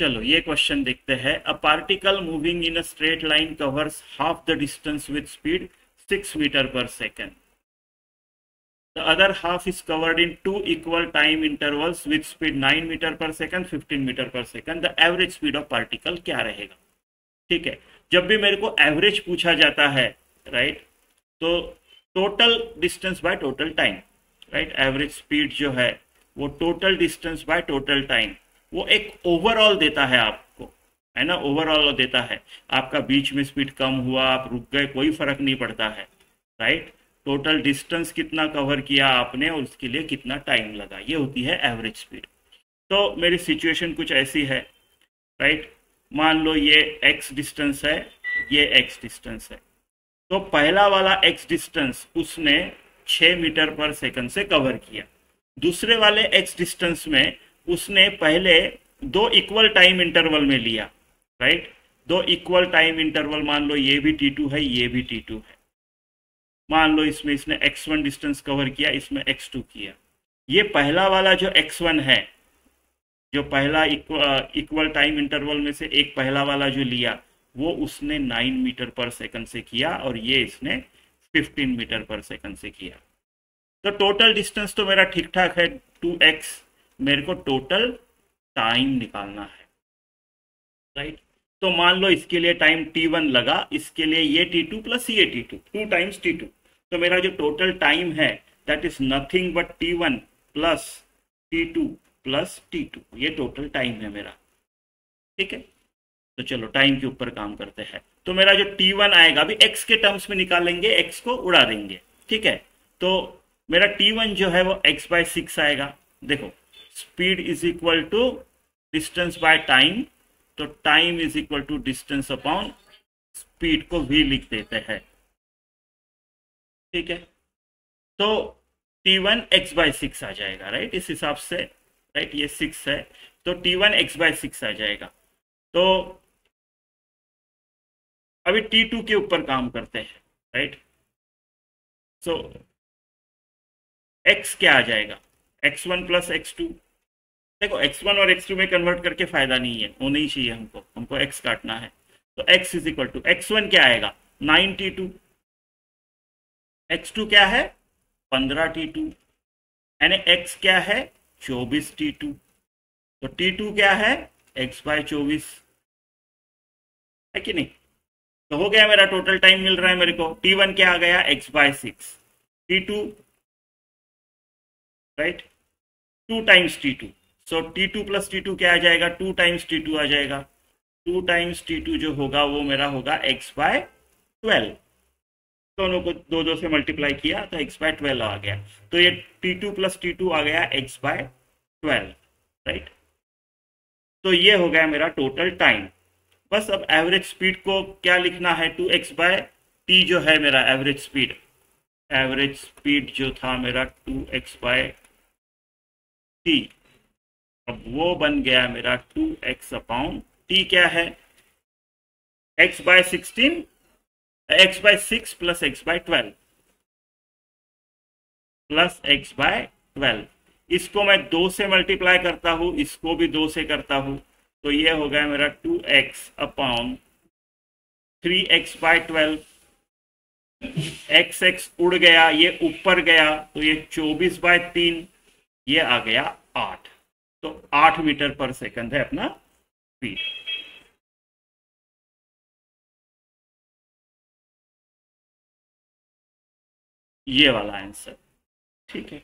चलो ये क्वेश्चन देखते हैं। A particle moving in a straight line covers half the distance with speed 6 metre per second. The other half is covered in 2 equal time intervals with speed 9 metre per second 15 metre per second. The average speed of particle क्या रहेगा? ठीक है, जब भी मेरे को average पूछा जाता है, राइट, तो total distance by total time, right, average speed जो है वो total distance by total time, वो एक ओवरऑल देता है आपको, है ना, ओवरऑल देता है। आपका बीच में स्पीड कम हुआ, आप रुक गए, कोई फर्क नहीं पड़ता है, राइट। टोटल डिस्टेंस कितना कवर किया आपने और उसके लिए कितना टाइम लगा, ये होती है एवरेज स्पीड। तो मेरी सिचुएशन कुछ ऐसी है, राइट। मान लो ये x डिस्टेंस है, ये x डिस्टेंस है। तो पहला वाला x डिस्टेंस उसने 6 मीटर पर सेकंड से कवर किया। दूसरे वाले x डिस्टेंस में उसने पहले 2 इक्वल टाइम इंटरवल में लिया, राइट। 2 इक्वल टाइम इंटरवल, मान लो ये भी t2 है, ये भी t2 है। मान लो इसमें इसने x1 डिस्टेंस कवर किया, इसमें x2 किया। ये पहला वाला जो x1 है, जो पहला इक्वल टाइम इंटरवल में से एक पहला वाला जो लिया, वो उसने 9 मीटर पर सेकंड से किया और ये इसने 15 मीटर पर सेकंड से किया। तो टोटल डिस्टेंस तो मेरा ठीक ठाक है 2x। मेरे को टोटल टाइम निकालना है, राइट। तो मान लो इसके लिए टाइम t1 लगा, इसके लिए ये t2 प्लस ये t2, 2 टाइम्स t2। तो मेरा जो टोटल टाइम है that is nothing but t1 plus t2 plus t2, ये टोटल टाइम है मेरा, ठीक है। तो चलो टाइम के ऊपर काम करते हैं। तो मेरा जो t1 आएगा, अभी x के टर्म्स में निकालेंगे, x को उड़ा देंगे, ठीक है। तो मेरा t1 जो है वो x/6 आएगा। देखो, speed is equal to distance by time, तो time is equal to distance upon speed को भी लिख देते हैं, ठीक है। तो t1 x/6 आ जाएगा, राइट, इस हिसाब से, राइट, ये 6 है तो t1 x/6 आ जाएगा। तो अभी t2 के ऊपर काम करते हैं, राइट। सो x क्या आ जाएगा, x1 प्लस x2। देखो x1 और x2 में कन्वर्ट करके फायदा नहीं है, होना ही चाहिए, हमको x काटना है। तो x is equal to x1 क्या आएगा 9t2, x2 क्या है 15t2, यानी x क्या है 24t2। तो t2 क्या है x/24, है कि नहीं। तो हो गया, मेरा टोटल टाइम मिल रहा है मेरे को। t1 क्या आ गया x/6, t2, right, 2 times t2। सो t2 प्लस t2 क्या आ जाएगा 2 टाइम्स t2 आ जाएगा। 2 टाइम्स t2 जो होगा वो मेरा होगा x/12। दोनों को 2 से मल्टीप्लाई किया तो x/12 आ गया। तो ये t2 प्लस t2 आ गया x/12, राइट। तो ये हो गया मेरा टोटल टाइम। बस अब एवरेज स्पीड को क्या लिखना है, 2x/t जो है मेरा एवरेज स्पीड, एवरेज स्पीड जो था मेरा 2x/t, अब वो बन गया मेरा 2x अपॉन t। क्या है x/16, x/6 plus x/12 plus x/12। इसको मैं 2 से मल्टीप्लाई करता हूं, इसको भी 2 से करता हूं, तो ये हो गया मेरा 2x अपॉन 3x/12। x उड़ गया, ये ऊपर गया, तो ये 24/3, ये आ गया 8। तो 8 मीटर पर सेकंड है अपना स्पीड। ये वाला आंसर, ठीक है।